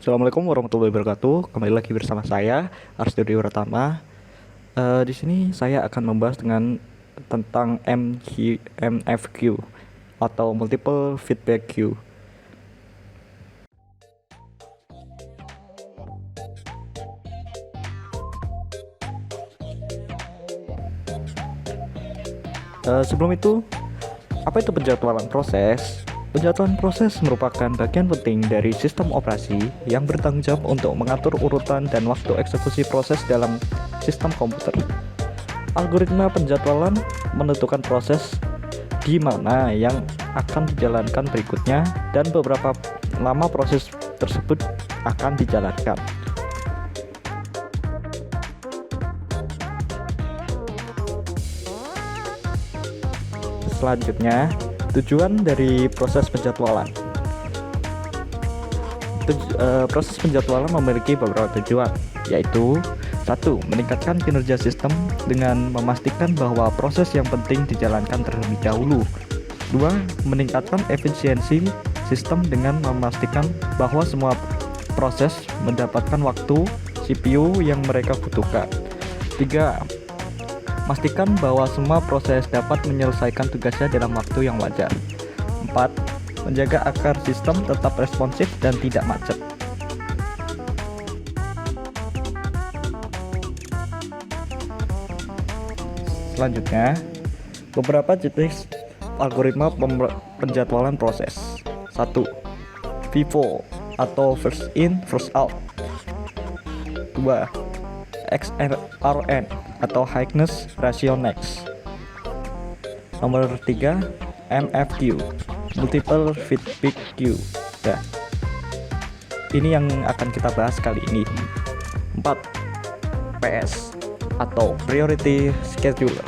Assalamualaikum warahmatullahi wabarakatuh. Kembali lagi bersama saya Arstudio Pratama. Di sini saya akan membahas tentang MFQ atau Multiple Feedback Queue. Sebelum itu, apa itu penjadwalan proses? Penjadwalan proses merupakan bagian penting dari sistem operasi yang bertanggung jawab untuk mengatur urutan dan waktu eksekusi proses dalam sistem komputer. Algoritma penjadwalan menentukan proses di mana yang akan dijalankan berikutnya dan beberapa lama proses tersebut akan dijalankan. Selanjutnya, tujuan dari proses penjadwalan. Proses penjadwalan memiliki beberapa tujuan, yaitu 1. Meningkatkan kinerja sistem dengan memastikan bahwa proses yang penting dijalankan terlebih dahulu. 2. Meningkatkan efisiensi sistem dengan memastikan bahwa semua proses mendapatkan waktu CPU yang mereka butuhkan. 3. Pastikan bahwa semua proses dapat menyelesaikan tugasnya dalam waktu yang wajar. 4. Menjaga agar sistem tetap responsif dan tidak macet. Selanjutnya, beberapa jenis algoritma penjadwalan proses. 1. FIFO atau first in first out. 2. XRN atau Highness Ratio Next. Nomor 3, MFQ, Multiple Feedback Queue. Ya. Ini yang akan kita bahas kali ini. 4. PS atau Priority Scheduler.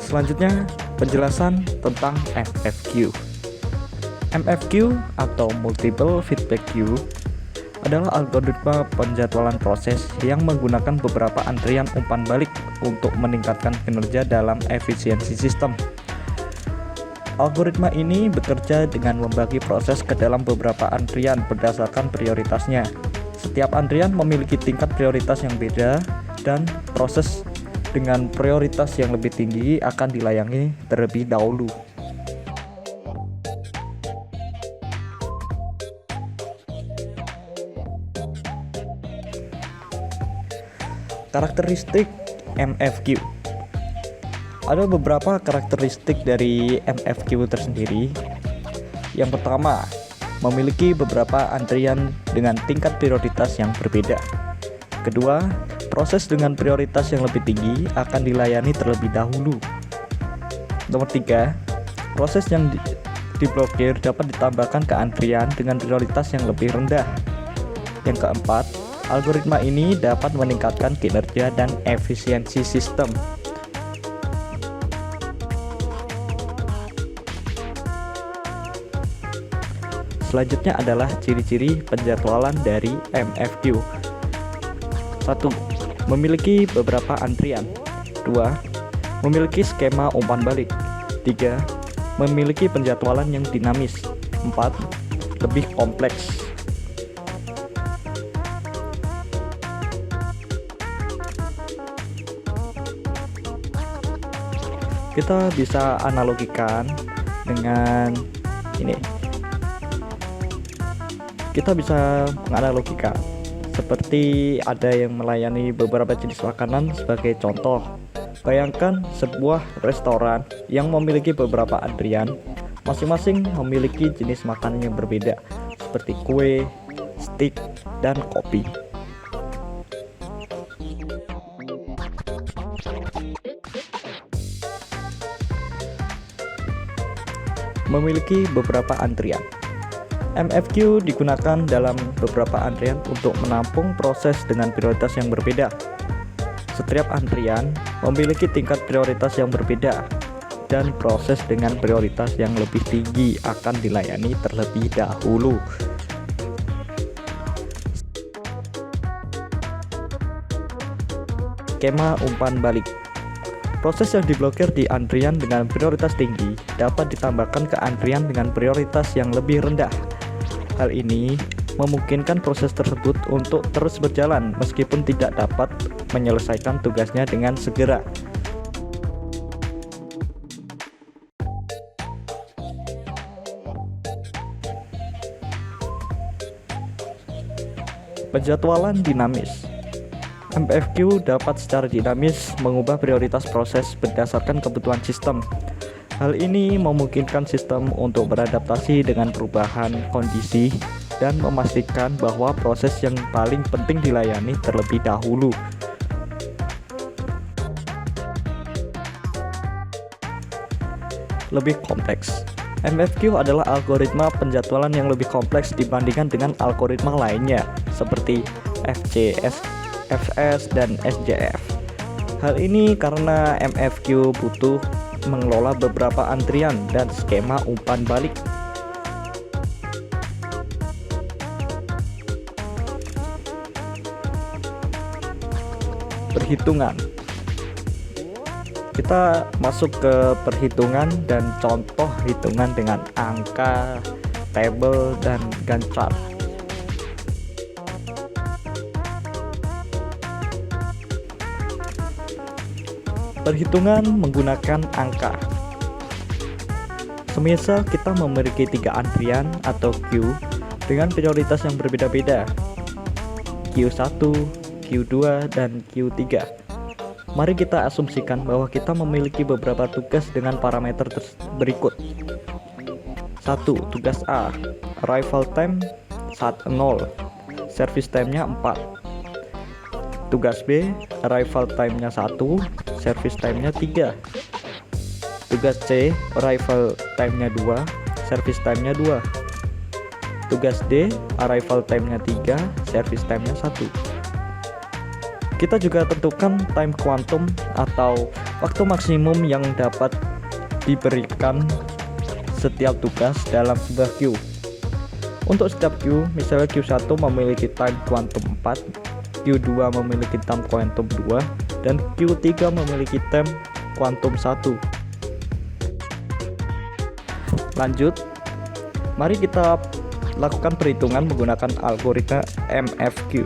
Selanjutnya, penjelasan tentang MFQ. MFQ atau Multiple Feedback Queue adalah algoritma penjadwalan proses yang menggunakan beberapa antrian umpan balik untuk meningkatkan kinerja dalam efisiensi sistem. Algoritma ini bekerja dengan membagi proses ke dalam beberapa antrian berdasarkan prioritasnya. Setiap antrian memiliki tingkat prioritas yang beda dan proses dengan prioritas yang lebih tinggi akan dilayani terlebih dahulu. Karakteristik MFQ. Ada beberapa karakteristik dari MFQ tersendiri. Yang pertama, memiliki beberapa antrian dengan tingkat prioritas yang berbeda. Kedua, proses dengan prioritas yang lebih tinggi akan dilayani terlebih dahulu. Nomor 3, proses yang diblokir dapat ditambahkan ke antrian dengan prioritas yang lebih rendah. Yang keempat, algoritma ini dapat meningkatkan kinerja dan efisiensi sistem. Selanjutnya adalah ciri-ciri penjadwalan dari MFQ. 1. Memiliki beberapa antrian. 2. Memiliki skema umpan balik. 3. Memiliki penjadwalan yang dinamis. 4. Lebih kompleks. Kita bisa analogikan dengan ini. Kita bisa menganalogikan seperti ada yang melayani beberapa jenis makanan sebagai contoh. Bayangkan sebuah restoran yang memiliki beberapa antrian, masing-masing memiliki jenis makanan yang berbeda seperti kue, steak, dan kopi. Memiliki beberapa antrian. MFQ digunakan dalam beberapa antrian untuk menampung proses dengan prioritas yang berbeda. Setiap antrian memiliki tingkat prioritas yang berbeda dan proses dengan prioritas yang lebih tinggi akan dilayani terlebih dahulu. Skema umpan balik. Proses yang diblokir di antrian dengan prioritas tinggi dapat ditambahkan ke antrian dengan prioritas yang lebih rendah. Hal ini memungkinkan proses tersebut untuk terus berjalan meskipun tidak dapat menyelesaikan tugasnya dengan segera. Penjadwalan dinamis. MFQ dapat secara dinamis mengubah prioritas proses berdasarkan kebutuhan sistem. Hal ini memungkinkan sistem untuk beradaptasi dengan perubahan kondisi dan memastikan bahwa proses yang paling penting dilayani terlebih dahulu. Lebih kompleks. MFQ adalah algoritma penjadwalan yang lebih kompleks dibandingkan dengan algoritma lainnya seperti FCS, FS, dan SJF. Hal ini karena MFQ butuh mengelola beberapa antrian dan skema umpan balik. Perhitungan. Kita masuk ke perhitungan dan contoh hitungan dengan angka, tabel, dan Gantt chart. Perhitungan menggunakan angka. Semisal kita memiliki 3 antrian atau queue dengan prioritas yang berbeda-beda, Q1, Q2, dan Q3. Mari kita asumsikan bahwa kita memiliki beberapa tugas dengan parameter berikut. 1. Tugas A, arrival time 0, service time-nya 4. Tugas B, arrival time-nya 1, service time-nya 3. Tugas C, arrival time-nya 2, service time-nya 2. Tugas D, arrival time-nya 3, service time-nya 1. Kita juga tentukan time quantum atau waktu maksimum yang dapat diberikan setiap tugas dalam sebuah queue. Untuk setiap queue, misalnya Q1 memiliki time quantum 4, Q2 memiliki time quantum 2, dan Q3 memiliki time quantum 1. Lanjut, mari kita lakukan perhitungan menggunakan algoritma MFQ.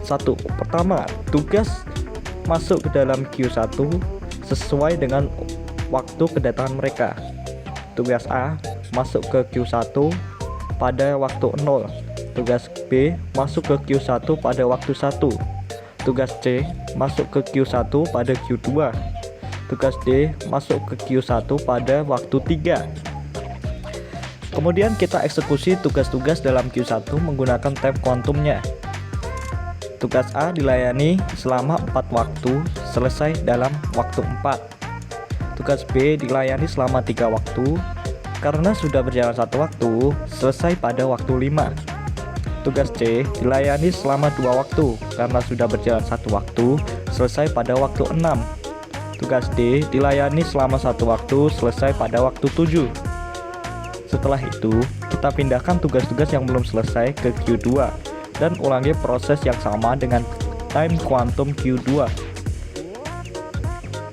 1. Pertama, tugas masuk ke dalam Q1 sesuai dengan waktu kedatangan mereka. Tugas A masuk ke Q1 pada waktu 0. Tugas B masuk ke Q1 pada waktu 1. Tugas C masuk ke Q1 pada Q2. Tugas D masuk ke Q1 pada waktu 3. Kemudian kita eksekusi tugas-tugas dalam Q1 menggunakan time quantumnya. Tugas A dilayani selama 4 waktu, selesai dalam waktu 4. Tugas B dilayani selama 3 waktu, karena sudah berjalan 1 waktu, selesai pada waktu 5. Tugas C dilayani selama 2 waktu, karena sudah berjalan 1 waktu, selesai pada waktu 6. Tugas D dilayani selama 1 waktu, selesai pada waktu 7. Setelah itu, kita pindahkan tugas-tugas yang belum selesai ke Q2 dan ulangi proses yang sama dengan time quantum Q2.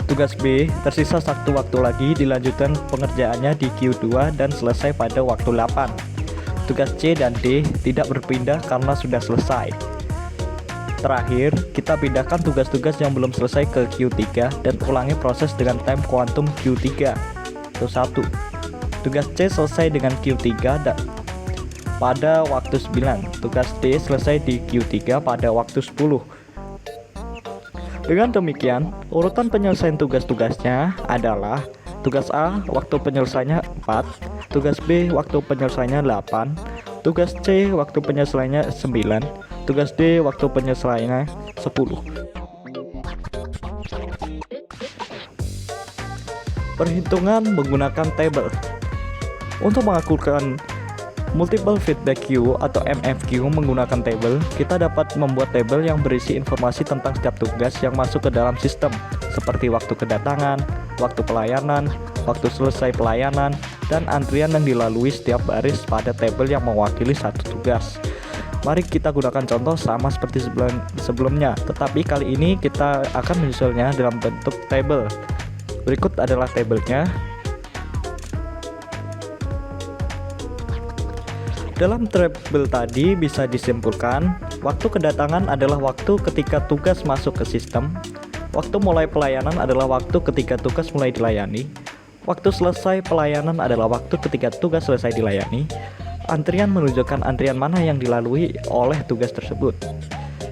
Tugas B tersisa 1 waktu lagi, dilanjutkan pengerjaannya di Q2 dan selesai pada waktu 8. Tugas C dan D tidak berpindah karena sudah selesai. Terakhir, kita pindahkan tugas-tugas yang belum selesai ke Q3 dan ulangi proses dengan time quantum Q3. Itu 1. Tugas C selesai dengan Q3 pada waktu 9. Tugas D selesai di Q3 pada waktu 10. Dengan demikian, urutan penyelesaian tugas-tugasnya adalah tugas A waktu penyelesaiannya 4, tugas B waktu penyelesaiannya 8, tugas C waktu penyelesaiannya 9, tugas D waktu penyelesaiannya 10. Perhitungan menggunakan tabel. Untuk mengakurkan multiple feedback queue atau MFQ menggunakan tabel, kita dapat membuat tabel yang berisi informasi tentang setiap tugas yang masuk ke dalam sistem, seperti waktu kedatangan, waktu pelayanan, waktu selesai pelayanan, dan antrian yang dilalui setiap baris pada tabel yang mewakili satu tugas. Mari kita gunakan contoh sama seperti sebelumnya, tetapi kali ini kita akan menyusulnya dalam bentuk tabel. Berikut adalah tabelnya. Dalam tabel tadi bisa disimpulkan, waktu kedatangan adalah waktu ketika tugas masuk ke sistem, waktu mulai pelayanan adalah waktu ketika tugas mulai dilayani, waktu selesai pelayanan adalah waktu ketika tugas selesai dilayani, antrian menunjukkan antrian mana yang dilalui oleh tugas tersebut.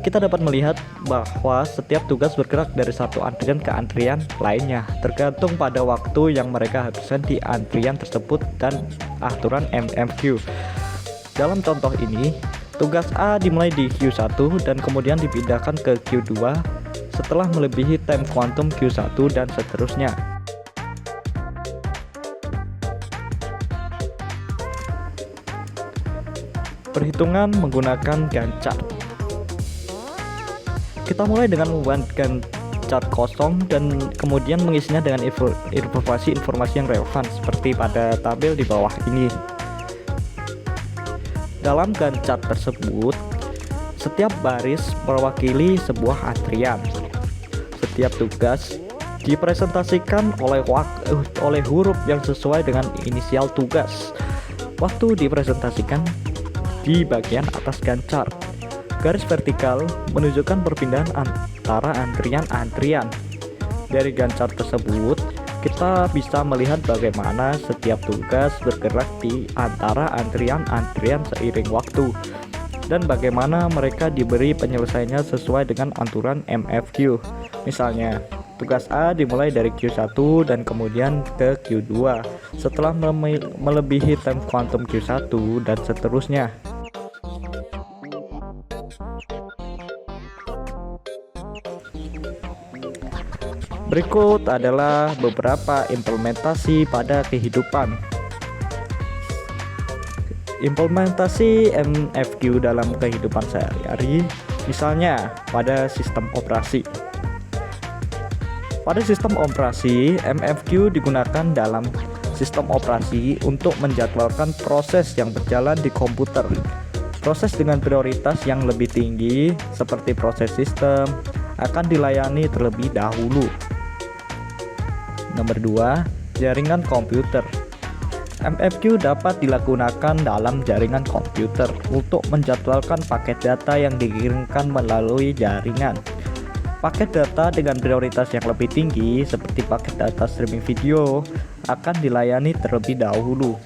Kita dapat melihat bahwa setiap tugas bergerak dari satu antrian ke antrian lainnya, tergantung pada waktu yang mereka habiskan di antrian tersebut dan aturan MFQ. Dalam contoh ini, tugas A dimulai di Q1 dan kemudian dipindahkan ke Q2 setelah melebihi time quantum Q1 dan seterusnya. Perhitungan menggunakan Gantt chart. Kita mulai dengan membuat Gantt chart kosong dan kemudian mengisinya dengan informasi-informasi yang relevan seperti pada tabel di bawah ini. Dalam Gantt chart tersebut, setiap baris mewakili sebuah antrian. Setiap tugas dipresentasikan oleh huruf yang sesuai dengan inisial tugas. Waktu dipresentasikan di bagian atas Gantt chart. Garis vertikal menunjukkan perpindahan antara antrian-antrian. Dari Gantt chart tersebut, kita bisa melihat bagaimana setiap tugas bergerak di antara antrian-antrian seiring waktu dan bagaimana mereka diberi penyelesaiannya sesuai dengan aturan MFQ. Misalnya, tugas A dimulai dari Q1 dan kemudian ke Q2 setelah melebihi time quantum Q1 dan seterusnya. Berikut adalah beberapa implementasi pada kehidupan. Implementasi MFQ dalam kehidupan sehari-hari, misalnya pada sistem operasi. Pada sistem operasi, MFQ digunakan dalam sistem operasi untuk menjadwalkan proses yang berjalan di komputer. Proses dengan prioritas yang lebih tinggi, seperti proses sistem, akan dilayani terlebih dahulu. Nomor 2, jaringan komputer. MFQ dapat digunakan dalam jaringan komputer untuk menjadwalkan paket data yang dikirimkan melalui jaringan. Paket data dengan prioritas yang lebih tinggi, seperti paket data streaming video, akan dilayani terlebih dahulu.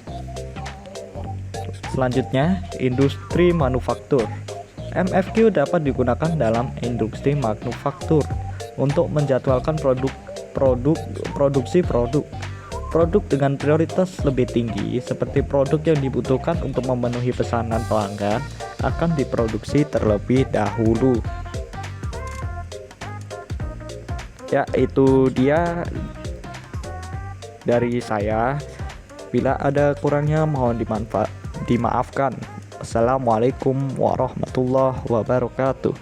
Selanjutnya, industri manufaktur. MFQ dapat digunakan dalam industri manufaktur untuk menjadwalkan produksi produk dengan prioritas lebih tinggi, seperti produk yang dibutuhkan untuk memenuhi pesanan pelanggan, akan diproduksi terlebih dahulu. Ya, itu dia dari saya. Bila ada kurangnya mohon dimaafkan. Assalamualaikum warahmatullahi wabarakatuh.